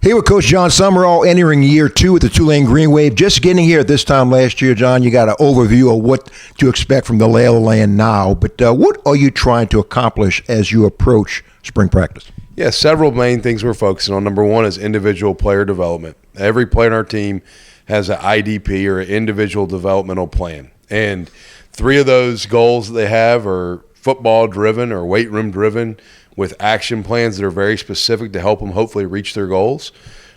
Here with Coach Jon Sumrall, entering year 2 at the Tulane Green Wave. Just getting here at this time last year, John, you got an overview of what to expect from the lay of the land now. But what are you trying to accomplish as you approach spring practice? Yeah, several main things we're focusing on. Number one is individual player development. Every player on our team has an IDP or an individual developmental plan. And 3 of those goals that they have are football-driven or weight room-driven, with action plans that are very specific to help them hopefully reach their goals.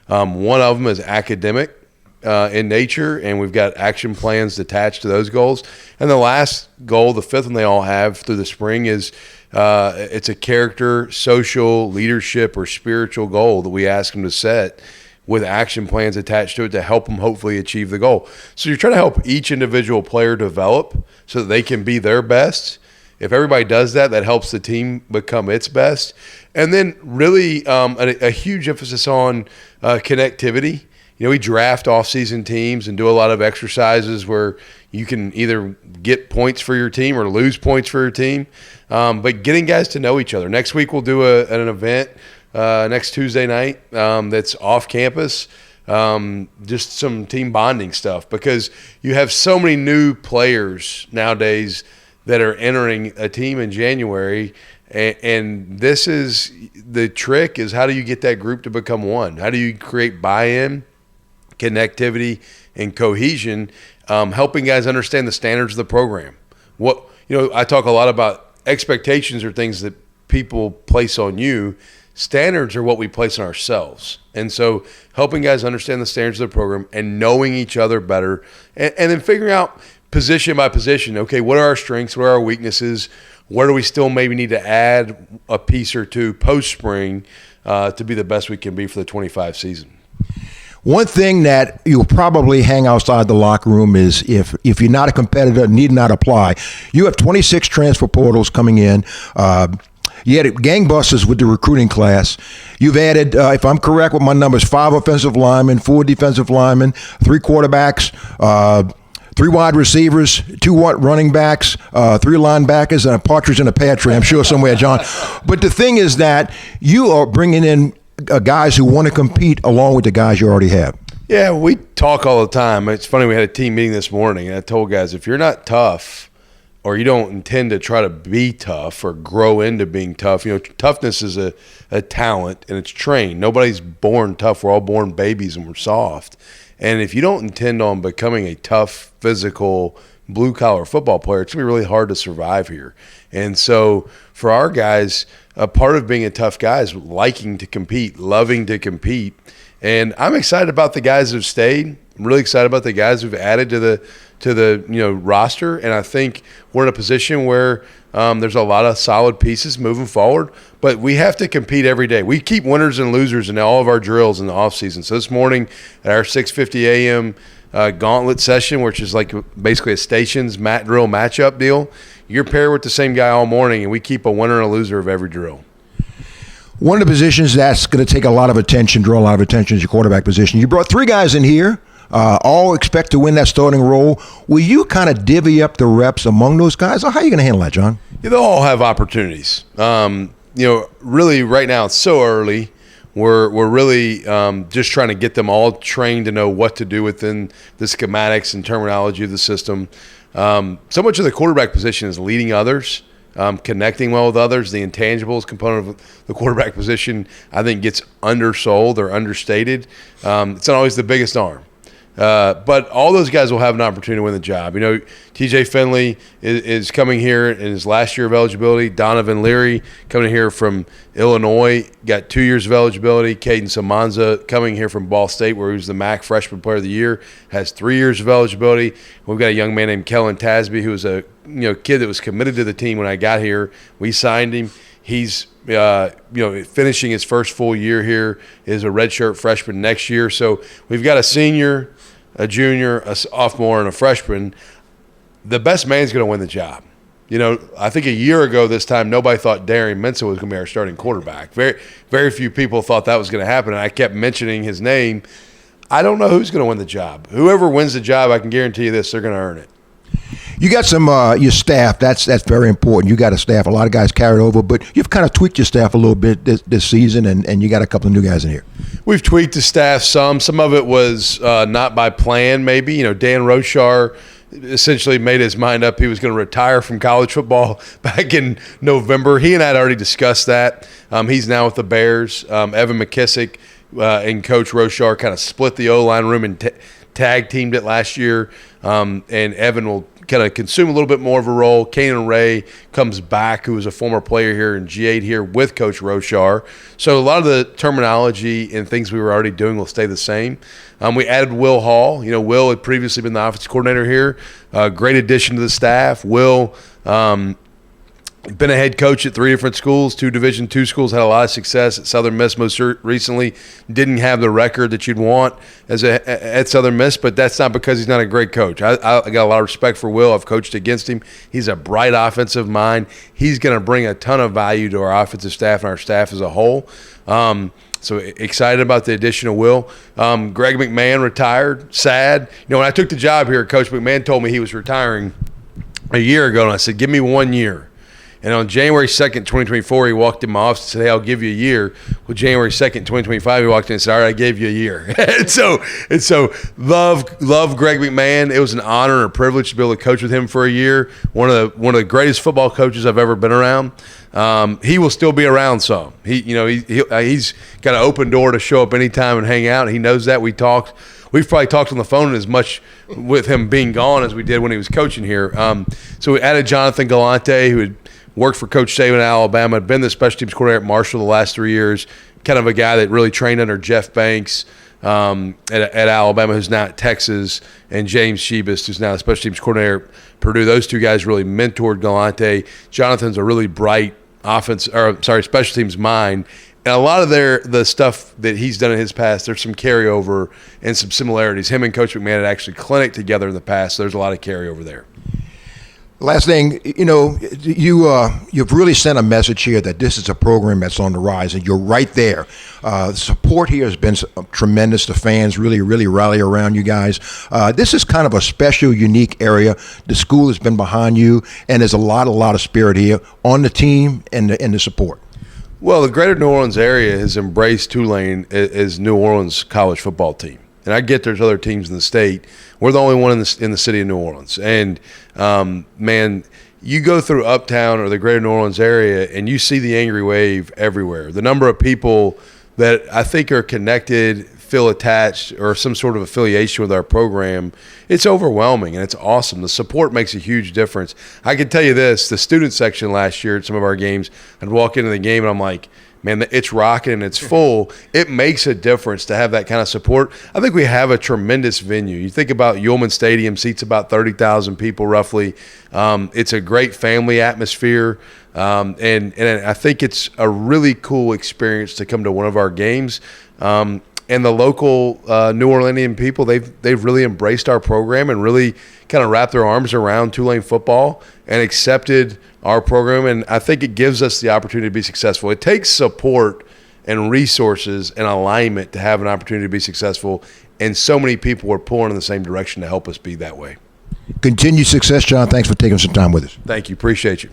One of them is academic in nature, and we've got action plans attached to those goals. And the last goal, the 5th one they all have through the spring, is it's a character, social, leadership, or spiritual goal that we ask them to set with action plans attached to it to help them hopefully achieve the goal. So you're trying to help each individual player develop so that they can be their best. If everybody does that, that helps the team become its best. And then really a huge emphasis on connectivity. You know, we draft offseason teams and do a lot of exercises where you can either get points for your team or lose points for your team. But getting guys to know each other. Next week we'll do an event next Tuesday night that's off campus. Just some team bonding stuff, because you have so many new players nowadays that are entering a team in January, and this is the trick: is how do you get that group to become one? How do you create buy-in, connectivity, and cohesion, helping guys understand the standards of the program? I talk a lot about expectations are things that people place on you. Standards are what we place on ourselves. And so helping guys understand the standards of the program and knowing each other better, and then figuring out position by position, okay, what are our strengths, what are our weaknesses, where do we still maybe need to add a piece or two post-spring to be the best we can be for the 25 season. One thing that you'll probably hang outside the locker room is if you're not a competitor, need not apply. You have 26 transfer portals coming in. You had gangbusters with the recruiting class. You've added, if I'm correct with my numbers, 5 offensive linemen, 4 defensive linemen, 3 quarterbacks, 3 wide receivers, 2 running backs, 3 linebackers, and a partridge in a pear tree, I'm sure somewhere, John. But the thing is that you are bringing in guys who want to compete along with the guys you already have. Yeah, we talk all the time. It's funny, we had a team meeting this morning, and I told guys, if you're not tough or you don't intend to try to be tough or grow into being tough, toughness is a talent, and it's trained. Nobody's born tough. We're all born babies, and we're soft. And if you don't intend on becoming a tough, physical, blue-collar football player, it's going to be really hard to survive here. And so for our guys, a part of being a tough guy is liking to compete, loving to compete. And I'm excited about the guys who've stayed. I'm really excited about the guys who've added to the roster. And I think we're in a position where there's a lot of solid pieces moving forward, but we have to compete every day. We keep winners and losers in all of our drills in the offseason. So this morning at our 6:50 a.m. Gauntlet session, which is like basically a stations drill matchup deal, you're paired with the same guy all morning, and we keep a winner and a loser of every drill. One of the positions that's going to take a lot of attention, draw a lot of attention, is your quarterback position. You brought 3 guys in here. All expect to win that starting role. Will you kind of divvy up the reps among those guys, or how are you going to handle that, John? Yeah, they'll all have opportunities. Really right now it's so early. We're really just trying to get them all trained to know what to do within the schematics and terminology of the system. So much of the quarterback position is leading others, connecting well with others. The intangibles component of the quarterback position, I think, gets undersold or understated. It's not always the biggest arm. But all those guys will have an opportunity to win the job. TJ Finley is coming here in his last year of eligibility. Donovan Leary coming here from Illinois, got 2 years of eligibility. Caden Samanza coming here from Ball State, where he was the MAC Freshman Player of the Year, has 3 years of eligibility. We've got a young man named Kellen Tasby, who was a kid that was committed to the team when I got here. We signed him. He's finishing his first full year here, is a redshirt freshman next year. So we've got a senior, a junior, a sophomore, and a freshman. The best man's going to win the job. I think a year ago this time, nobody thought Darian Mensah was going to be our starting quarterback. Very, very few people thought that was going to happen, and I kept mentioning his name. I don't know who's going to win the job. Whoever wins the job, I can guarantee you this, they're going to earn it. You got some your staff. That's very important. You got a staff. A lot of guys carried over, but you've kind of tweaked your staff a little bit this season, and you got a couple of new guys in here. We've tweaked the staff some. Some of it was not by plan, maybe. You know, Dan Roshar essentially made his mind up he was going to retire from college football back in November. He and I had already discussed that. He's now with the Bears. Evan McKissick and Coach Roshar kind of split the O-line room and tag teamed it last year. And Evan will kind of consume a little bit more of a role. Kanan Ray comes back, who was a former player here in G8 here with Coach Roshar. So a lot of the terminology and things we were already doing will stay the same. We added Will Hall. You know, Will had previously been the offensive coordinator here. Great addition to the staff. Will been a head coach at 3 different schools, 2 Division II schools, had a lot of success at Southern Miss most recently. Didn't have the record that you'd want at Southern Miss, but that's not because he's not a great coach. I got a lot of respect for Will. I've coached against him. He's a bright offensive mind. He's going to bring a ton of value to our offensive staff and our staff as a whole. So excited about the addition of Will. Greg McMahon retired. Sad. You know, when I took the job here, Coach McMahon told me he was retiring a year ago, and I said, give me 1 year. And on January 2nd, 2024, he walked in my office and said, hey, I'll give you a year. Well, January 2nd, 2025, he walked in and said, all right, I gave you a year. and so love Greg McMahon. It was an honor and a privilege to be able to coach with him for a year. One of the greatest football coaches I've ever been around. He will still be around some. He's got an open door to show up anytime and hang out. He knows that. We've probably talked on the phone as much with him being gone as we did when he was coaching here. So we added Jonathan Galante, who had worked for Coach Saban at Alabama, had been the special teams coordinator at Marshall the last 3 years, kind of a guy that really trained under Jeff Banks at Alabama, who's now at Texas, and James Shebus, who's now the special teams coordinator at Purdue. Those 2 guys really mentored Galante. Jonathan's a really bright special teams mind. And a lot of the stuff that he's done in his past, there's some carryover and some similarities. Him and Coach McMahon had actually clinic together in the past, so there's a lot of carryover there. Last thing, you know, you've really sent a message here that this is a program that's on the rise, and you're right there. The support here has been tremendous. The fans really rally around you guys. This is kind of a special, unique area. The school has been behind you, and there's a lot of spirit here on the team and the support. Well, the greater New Orleans area has embraced Tulane as New Orleans college football team. And I get there's other teams in the state. We're the only one in the city of New Orleans. And, man, you go through Uptown or the greater New Orleans area and you see the angry wave everywhere. The number of people that I think are connected, feel attached, or some sort of affiliation with our program, it's overwhelming and it's awesome. The support makes a huge difference. I can tell you this, the student section last year at some of our games, I'd walk into the game and I'm like, man, it's rocking and it's full. It makes a difference to have that kind of support. I think we have a tremendous venue. You think about Ullman Stadium, seats about 30,000 people roughly. It's a great family atmosphere. And I think it's a really cool experience to come to one of our games. And the local New Orleanian people, they've really embraced our program and really kind of wrapped their arms around Tulane football and accepted our program. And I think it gives us the opportunity to be successful. It takes support and resources and alignment to have an opportunity to be successful. And so many people are pulling in the same direction to help us be that way. Continued success, John. Thanks for taking some time with us. Thank you. Appreciate you.